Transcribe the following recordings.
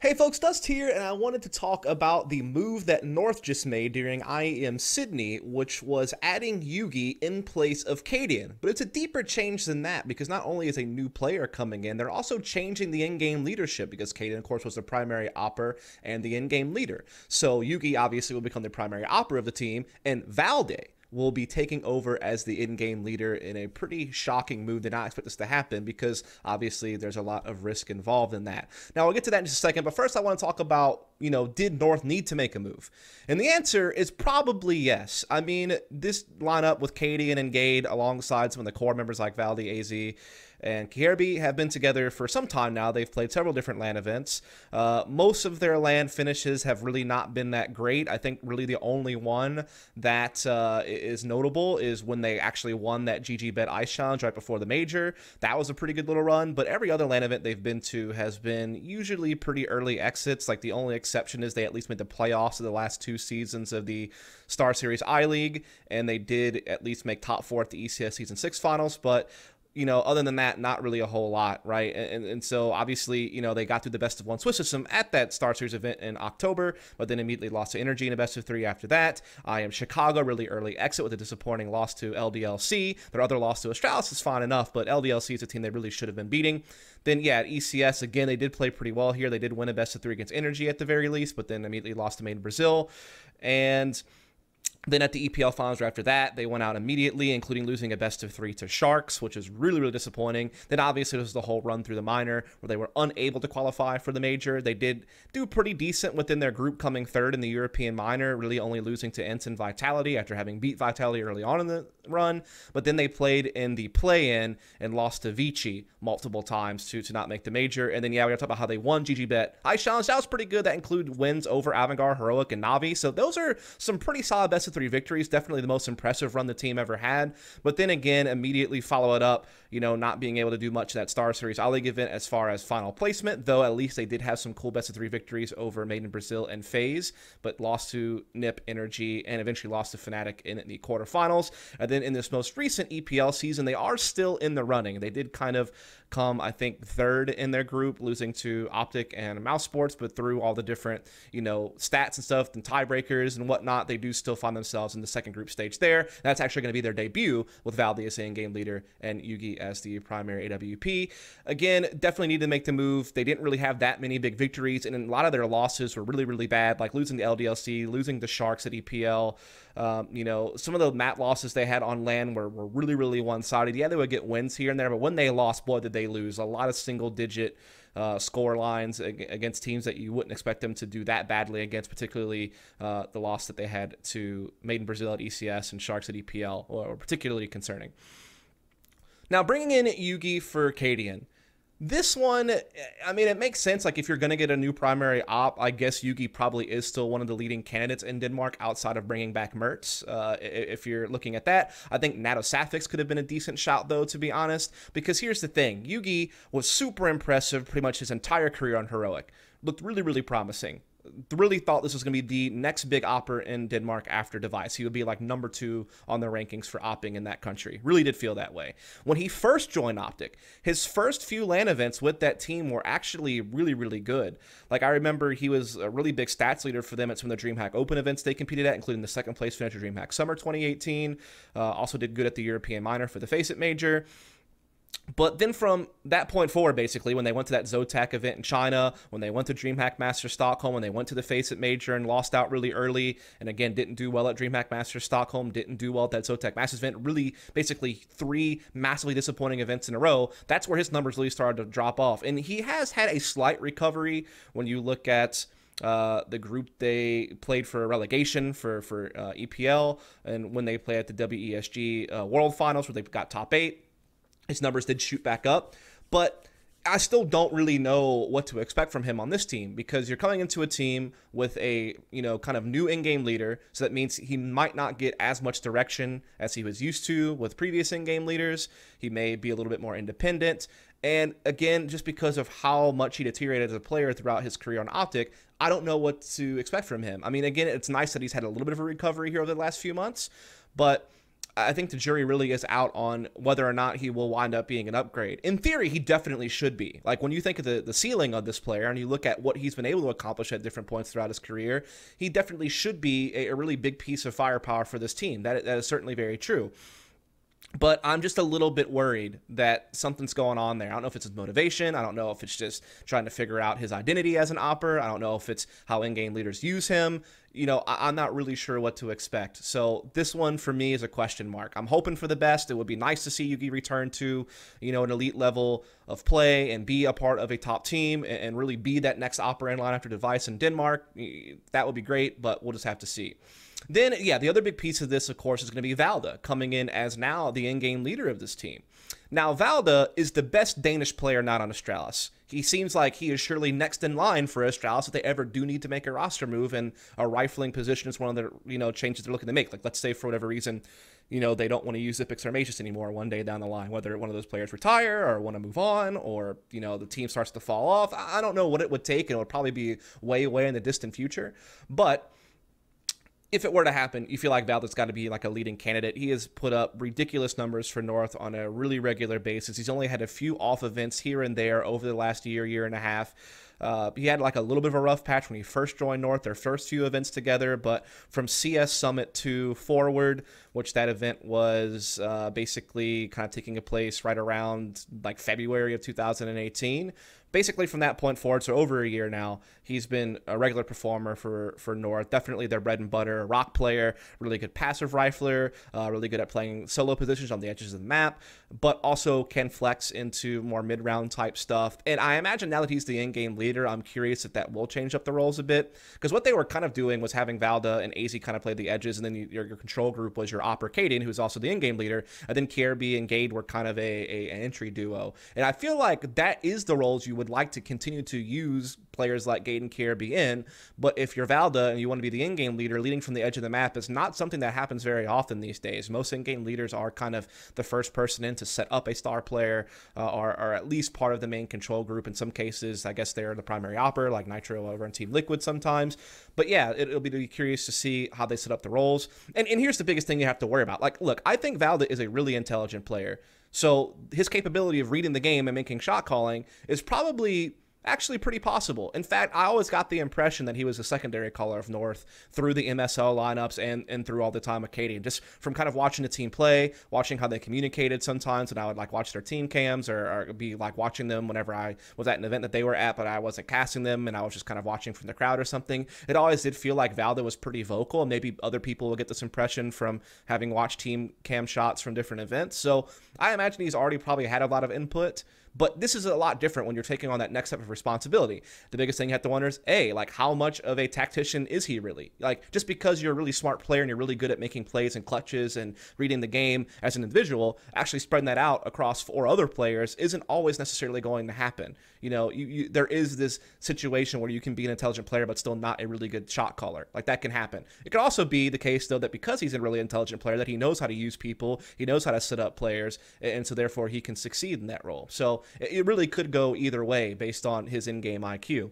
Hey folks, Dust here, and I wanted to talk about the move that North just made during IEM Sydney, which was adding JUGi in place of Acadian. But it's a deeper change than that, because not only is a new player coming in, they're also changing the in-game leadership, because Acadian, of course, was the primary opper and the in-game leader. So JUGi obviously will become the primary opper of the team, and Valde will be taking over as the in-game leader in a pretty shocking move. Did not expect this to happen because obviously there's a lot of risk involved in that. Now I'll get to that in just a second, but first I want to talk about, did North need to make a move? And the answer is probably yes. I mean, this lineup with Acadian and Gabe alongside some of the core members like Valde, AZ, and Gabe have been together for some time now. They've played several different LAN events. Most of their LAN finishes have really not been that great. I think really the only one that is notable is when they actually won that JUGi Bet Ice Challenge right before the major. That was a pretty good little run, but every other LAN event they've been to has been usually pretty early exits. Like the only exception is they at least made the playoffs of the last two seasons of the Star Series I-League, and they did at least make top 4 at the ECS Season 6 finals, but other than that, not really a whole lot, right? And so obviously, they got through the best of one Swiss system at that Star Series event in October, but then immediately lost to Energy in a best of 3 after that. I am Chicago, really early exit with a disappointing loss to LDLC. Their other loss to Astralis is fine enough, but LDLC is a team they really should have been beating. Then, yeah, at ECS, again, they did play pretty well here. They did win a best of 3 against Energy at the very least, but then immediately lost to Made in Brazil. And then at the EPL finals after that, they went out immediately, including losing a best of 3 to Sharks, which is really, really disappointing. Then obviously there was the whole run through the minor where they were unable to qualify for the major. They did do pretty decent within their group, coming third in the European minor, really only losing to Ensign Vitality after having beat Vitality early on in the run. But then they played in the play-in and lost to Vici multiple times to not make the major. And then, yeah, we got to talk about how they won JUGi Bet Ice Challenge. That was pretty good. That included wins over Avangard, Heroic, and Navi. So those are some pretty solid best of 3 victories. Definitely the most impressive run the team ever had. But then again, immediately follow it up, not being able to do much of that Star Series I-League event as far as final placement, though at least they did have some cool best of 3 victories over Made in Brazil and FaZe, but lost to NIP, Energy, and eventually lost to Fnatic in the quarterfinals. And then in this most recent EPL season, they are still in the running. They did kind of come, I think, third in their group, losing to Optic and Mouse Sports, but through all the different, stats and stuff and tiebreakers and whatnot, they do still find themselves in the second group stage there. That's actually going to be their debut with Valde as the in-game leader and JUGi as the primary AWP. Again, definitely need to make the move. They didn't really have that many big victories, and a lot of their losses were really, really bad, like losing to LDLC, losing to Sharks at EPL. Some of the map losses they had on LAN were really, really one-sided. Yeah, they would get wins here and there, but when they lost, boy, did they lose. A lot of single-digit score lines against teams that you wouldn't expect them to do that badly against, particularly the loss that they had to Made in Brazil at ECS and Sharks at EPL, were particularly concerning. Now, bringing in JUGi for Acadian. This one, I mean, it makes sense. Like, if you're going to get a new primary op, I guess JUGi probably is still one of the leading candidates in Denmark outside of bringing back Mertz. If you're looking at that, I think Nato Safix could have been a decent shout, though, to be honest. Because here's the thing. JUGi was super impressive pretty much his entire career on Heroic. Looked really, really promising. Really thought this was going to be the next big opper in Denmark after Device. He would be like number 2 on the rankings for opping in that country. Really did feel that way. When he first joined Optic, his first few LAN events with that team were actually really, really good. Like, I remember he was a really big stats leader for them at some of the DreamHack Open events they competed at, including the second place finish at DreamHack Summer 2018. Also did good at the European Minor for the Face It Major. But then from that point forward, basically, when they went to that Zotac event in China, when they went to DreamHack Master Stockholm, when they went to the Face It Major and lost out really early, and again, didn't do well at DreamHack Master Stockholm, didn't do well at that Zotac Masters event, really basically 3 massively disappointing events in a row, that's where his numbers really started to drop off. And he has had a slight recovery when you look at the group they played for relegation for EPL, and when they played at the WESG World Finals where they got top 8. His numbers did shoot back up, but I still don't really know what to expect from him on this team, because you're coming into a team with a, kind of new in-game leader. So that means he might not get as much direction as he was used to with previous in-game leaders. He may be a little bit more independent. And again, just because of how much he deteriorated as a player throughout his career on Optic, I don't know what to expect from him. I mean, again, it's nice that he's had a little bit of a recovery here over the last few months, but I think the jury really is out on whether or not he will wind up being an upgrade. In theory, he definitely should be. Like, when you think of the ceiling of this player and you look at what he's been able to accomplish at different points throughout his career, he definitely should be a really big piece of firepower for this team. That is certainly very true. But I'm just a little bit worried that something's going on there. I don't know if it's his motivation. I don't know if it's just trying to figure out his identity as an opper. I don't know if it's how in-game leaders use him. You know, I'm not really sure what to expect. So this one for me is a question mark. I'm hoping for the best. It would be nice to see JUGi return to, you know, an elite level of play and be a part of a top team and really be that next opper in line after Device in Denmark. That would be great, but we'll just have to see. Then, yeah, the other big piece of this, of course, is going to be Valda, coming in as now the in-game leader of this team. Now, Valda is the best Danish player not on Astralis. He seems like he is surely next in line for Astralis if they ever do need to make a roster move, and a rifling position is one of the, you know, changes they're looking to make. Like, let's say for whatever reason, you know, they don't want to use Ipix or Magus anymore one day down the line, whether one of those players retire or want to move on, or, you know, the team starts to fall off. I don't know what it would take, and it would probably be way, way in the distant future. But if it were to happen, you feel like Valde's got to be like a leading candidate. He has put up ridiculous numbers for North on a really regular basis. He's only had a few off events here and there over the last year and a half. He had like a little bit of a rough patch when he first joined North, their first few events together, but from CS Summit to Forward, which that event was basically kind of taking a place right around like February of 2018. Basically from that point forward, so over a year now, he's been a regular performer for North. Definitely their bread and butter, rock player, really good passive rifler, really good at playing solo positions on the edges of the map, but also can flex into more mid-round type stuff. And I imagine now that he's the in-game leader, I'm curious if that will change up the roles a bit, because what they were kind of doing was having Valda and AZ kind of play the edges, and then your control group was your Opera Acadian, who's also the in-game leader, and then Kirby and Gabe were kind of an entry duo. And I feel like that is the roles you would like to continue to use players like Gabe and Kirby in, but if you're Valda and you want to be the in-game leader, leading from the edge of the map is not something that happens very often these days. Most in-game leaders are kind of the first person in to set up a star player, or at least part of the main control group. In some cases, I guess they're the primary opper, like Nitro over in Team Liquid sometimes. But yeah, it'll be curious to see how they set up the roles. And here's the biggest thing you have to worry about. Like, look, I think Valda is a really intelligent player. So his capability of reading the game and making shot calling is probably actually pretty possible. In fact, I always got the impression that he was a secondary caller of North through the MSL lineups and through all the time Acadian, just from kind of watching the team play, watching how they communicated sometimes, and I would like watch their team cams or be like watching them whenever I was at an event that they were at, but I wasn't casting them and I was just kind of watching from the crowd or something. It always did feel like Valda was pretty vocal, and maybe other people will get this impression from having watched team cam shots from different events. So I imagine he's already probably had a lot of input. But this is a lot different when you're taking on that next step of responsibility. The biggest thing you have to wonder is, A, like, how much of a tactician is he really? Like, just because you're a really smart player and you're really good at making plays and clutches and reading the game as an individual, actually spreading that out across 4 other players isn't always necessarily going to happen. You know, there is this situation where you can be an intelligent player but still not a really good shot caller. Like, that can happen. It could also be the case, though, that because he's a really intelligent player, that he knows how to use people, he knows how to set up players, and so therefore he can succeed in that role. So it really could go either way based on his in-game IQ.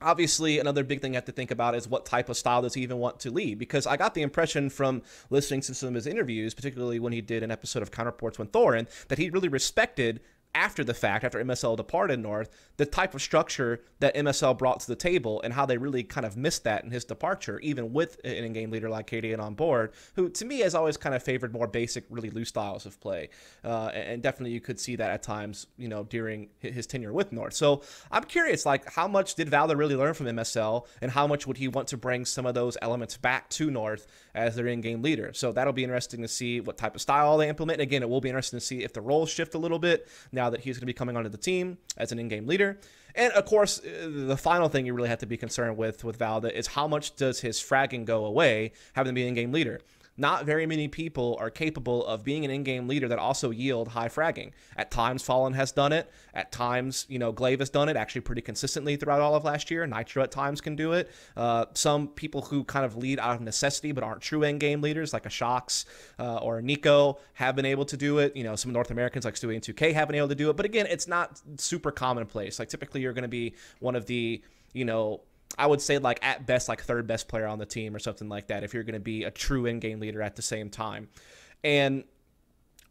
Obviously, another big thing you have to think about is what type of style does he even want to lead? Because I got the impression from listening to some of his interviews, particularly when he did an episode of Counterports with Thorin, that he really respected, after the fact, after MSL departed North, the type of structure that MSL brought to the table and how they really kind of missed that in his departure, even with an in-game leader like Acadian on board, who to me has always kind of favored more basic, really loose styles of play. And definitely you could see that at times, you know, during his tenure with North. So I'm curious, like, how much did Valda really learn from MSL, and how much would he want to bring some of those elements back to North as their in-game leader? So that'll be interesting to see what type of style they implement. And again, it will be interesting to see if the roles shift a little bit now that he's going to be coming onto the team as an in-game leader. And of course, the final thing you really have to be concerned with Valda is how much does his fragging go away having to be an in-game leader. Not very many people are capable of being an in-game leader that also yield high fragging. At times, Fallen has done it. At times, you know, Glaive has done it actually pretty consistently throughout all of last year. Nitro at times can do it. Some people who kind of lead out of necessity but aren't true in-game leaders, like a Shox or a Nico, have been able to do it. You know, some North Americans like Stewie and 2K have been able to do it. But again, it's not super commonplace. Like, typically, you're going to be one of the, you know, I would say, like, at best, like, third best player on the team or something like that if you're going to be a true in-game leader at the same time. And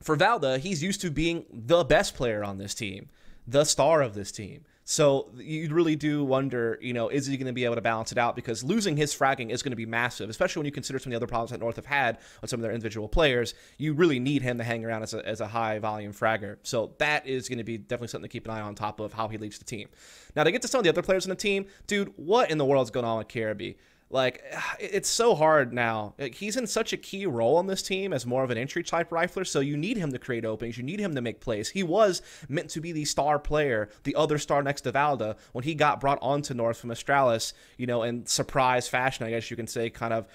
for Valda, he's used to being the best player on this team, the star of this team. So you really do wonder, is he going to be able to balance it out? Because losing his fragging is going to be massive, especially when you consider some of the other problems that North have had on some of their individual players. You really need him to hang around as a high-volume fragger. So that is going to be definitely something to keep an eye on top of how he leads the team. Now, to get to some of the other players on the team, dude, what in the world is going on with Caribbean? Like, it's so hard now. He's in such a key role on this team as more of an entry-type rifler, so you need him to create openings. You need him to make plays. He was meant to be the star player, the other star next to Valda, when he got brought onto North from Astralis, in surprise fashion, I guess you can say, kind of,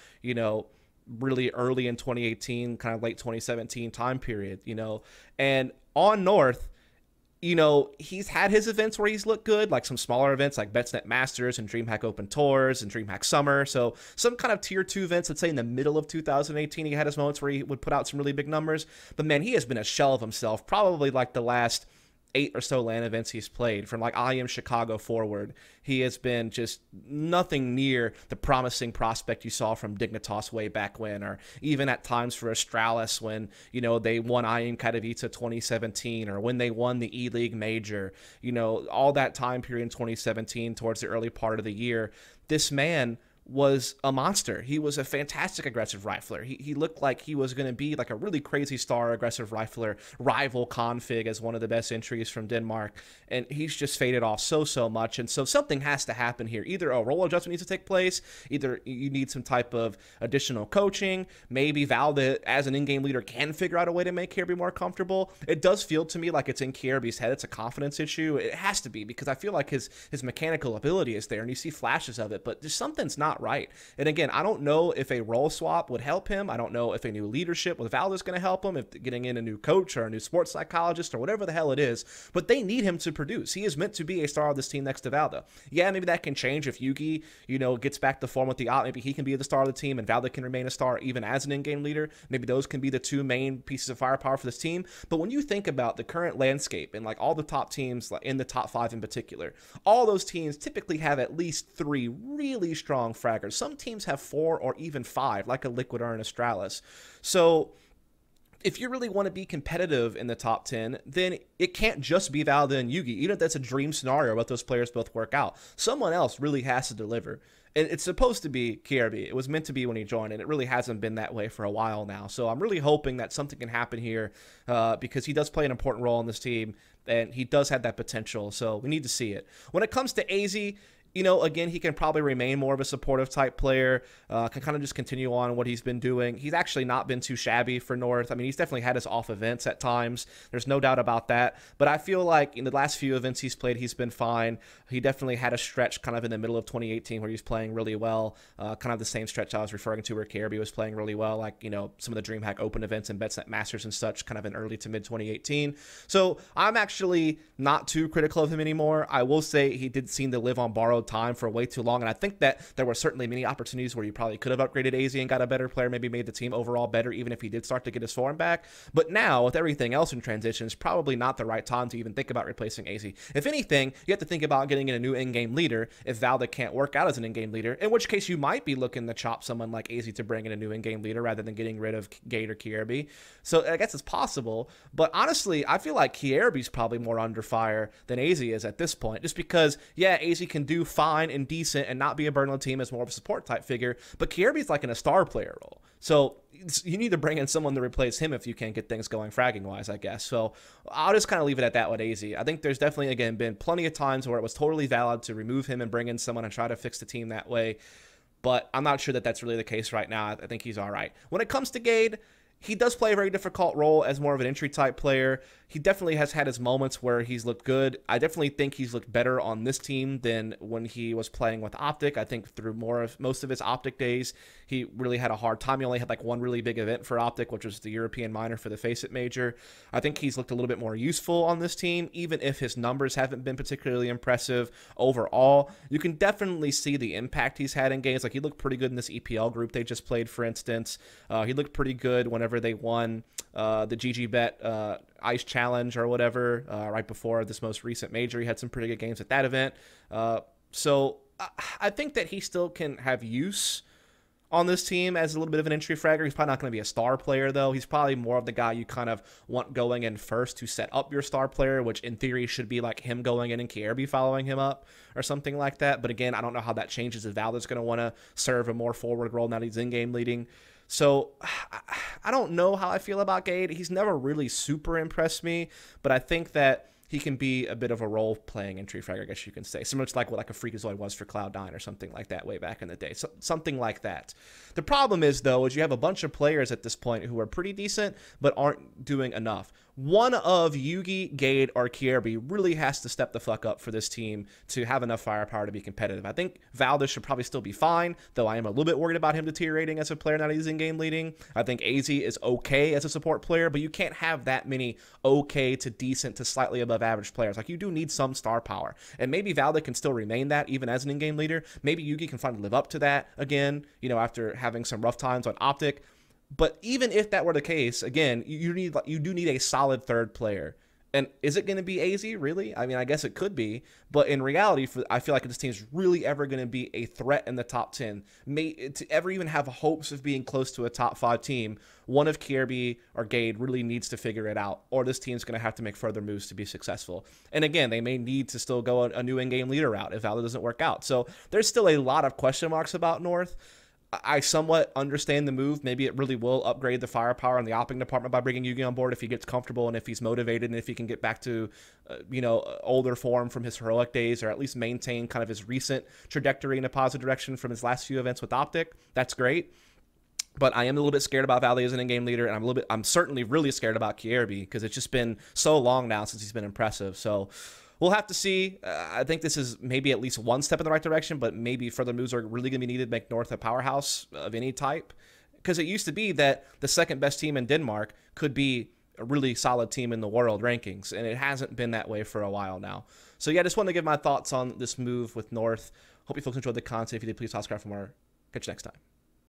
really early in 2018, kind of late 2017 time period, And on North, he's had his events where he's looked good, like some smaller events like BetsNet Masters and DreamHack Open Tours and DreamHack Summer. So some kind of tier 2 events, let's say in the middle of 2018, he had his moments where he would put out some really big numbers. But man, he has been a shell of himself, probably like the last 8 or so LAN events he's played from like IM Chicago forward. He has been just nothing near the promising prospect you saw from Dignitas way back when, or even at times for Astralis when, they won IM Katowice 2017, or when they won the E-League Major, all that time period in 2017 towards the early part of the year. This man was a monster. He was a fantastic aggressive rifler. He looked like he was going to be like a really crazy star aggressive rifler, rival config as one of the best entries from Denmark, and he's just faded off so much. And so something has to happen here. Either a role adjustment needs to take place, either you need some type of additional coaching, maybe Valde as an in-game leader can figure out a way to make Kirby more comfortable. It does feel to me like it's in Kirby's head. It's a confidence issue. It has to be, because I feel like his mechanical ability is there and you see flashes of it, but just something's not right. And again, I don't know if a role swap would help him. I don't know if a new leadership with Valda is going to help him, if getting in a new coach or a new sports psychologist or whatever the hell it is, but they need him to produce. He is meant to be a star of this team next to Valda. Yeah, maybe that can change if JUGi, gets back to form with the op. Maybe he can be the star of the team and Valda can remain a star even as an in-game leader. Maybe those can be the two main pieces of firepower for this team. But when you think about the current landscape and like all the top teams in the top 5 in particular, all those teams typically have at least 3 really strong fraggers. Some teams have 4 or even 5, like a Liquid or an Astralis. So if you really want to be competitive in the top 10, then it can't just be Valda and JUGi. Even if that's a dream scenario, but those players both work out, someone else really has to deliver. And it's supposed to be Kirby. It was meant to be when he joined, and it really hasn't been that way for a while now. So I'm really hoping that something can happen here because he does play an important role in this team, and he does have that potential. So we need to see it. When it comes to AZ, again, he can probably remain more of a supportive type player, can kind of just continue on what he's been doing. He's actually not been too shabby for North. I mean, he's definitely had his off events at times. There's no doubt about that. But I feel like in the last few events he's played, he's been fine. He definitely had a stretch kind of in the middle of 2018 where he was playing really well, kind of the same stretch I was referring to where Kirby was playing really well, like, some of the DreamHack Open events and BetsNet Masters and such kind of in early to mid 2018. So I'm actually not too critical of him anymore. I will say he did seem to live on borrowed time for way too long, and I think that there were certainly many opportunities where you probably could have upgraded AZ and got a better player, maybe made the team overall better, even if he did start to get his form back. But now, with everything else in transition, it's probably not the right time to even think about replacing AZ. If anything, you have to think about getting in a new in-game leader if Valda can't work out as an in-game leader, in which case you might be looking to chop someone like AZ to bring in a new in-game leader rather than getting rid of Gabe or Kirby. So I guess it's possible, but honestly, I feel like Kirby's probably more under fire than AZ is at this point, just because, yeah, AZ can do fine and decent and not be a burden on the team as more of a support type figure, but Kirby's like in a star player role. So you need to bring in someone to replace him if you can't get things going fragging wise, I guess. So I'll just kind of leave it at that with AZ. I think there's definitely, again, been plenty of times where it was totally valid to remove him and bring in someone and try to fix the team that way. But I'm not sure that that's really the case right now. I think he's all right. When it comes to Gabe, he does play a very difficult role as more of an entry type player. He definitely has had his moments where he's looked good. I definitely think he's looked better on this team than when he was playing with Optic. I think through most of his Optic days, he really had a hard time. He only had like one really big event for Optic, which was the European minor for the Face It Major. I think he's looked a little bit more useful on this team, even if his numbers haven't been particularly impressive overall. You can definitely see the impact he's had in games. Like, he looked pretty good in this EPL group they just played, for instance. He looked pretty good whenever they won the JUGi Bet Ice Challenge or whatever right before this most recent major. He had some pretty good games at that event. So I think that he still can have use on this team as a little bit of an entry fragger. He's probably not going to be a star player, though. He's probably more of the guy you kind of want going in first to set up your star player, which in theory should be like him going in and KRB following him up or something like that. But again, I don't know how that changes if Valda's going to want to serve a more forward role now that he's in-game leading. So I don't know how I feel about Gabe. He's never really super impressed me, but I think that he can be a bit of a role-playing entry fragger, I guess you can say. Similar to like what like a Freakazoid was for Cloud9 or something like that way back in the day. So, something like that. The problem is, though, is you have a bunch of players at this point who are pretty decent but aren't doing enough. One of JUGi, Gabe, or KRB really has to step the fuck up for this team to have enough firepower to be competitive. I think Valda should probably still be fine, though I am a little bit worried about him deteriorating as a player now that he's in-game leading. I think AZ is okay as a support player, but you can't have that many okay to decent to slightly above average players. Like, you do need some star power, and maybe Valda can still remain that even as an in-game leader. Maybe JUGi can finally live up to that again, you know, after having some rough times on Optic. But even if that were the case, again, you do need a solid third player. And is it going to be AZ, really? I mean, I guess it could be. But in reality, I feel like if this team's really ever going to be a threat in the top 10, to ever even have hopes of being close to a top 5 team, one of KRB or Gabe really needs to figure it out, or this team's going to have to make further moves to be successful. And again, they may need to still go a new in-game leader route if Valda doesn't work out. So there's still a lot of question marks about North. I somewhat understand the move. Maybe it really will upgrade the firepower in the opping department by bringing JUGi on board if he gets comfortable and if he's motivated and if he can get back to, you know, older form from his heroic days, or at least maintain kind of his recent trajectory in a positive direction from his last few events with Optic. That's great. But I am a little bit scared about Valde as an in-game leader, and I'm certainly really scared about KRB because it's just been so long now since he's been impressive. So we'll have to see. I think this is maybe at least one step in the right direction, but maybe further moves are really going to be needed to make North a powerhouse of any type. Because it used to be that the second best team in Denmark could be a really solid team in the world rankings, and it hasn't been that way for a while now. So yeah, just wanted to give my thoughts on this move with North. Hope you folks enjoyed the content. If you did, please subscribe for more. Catch you next time.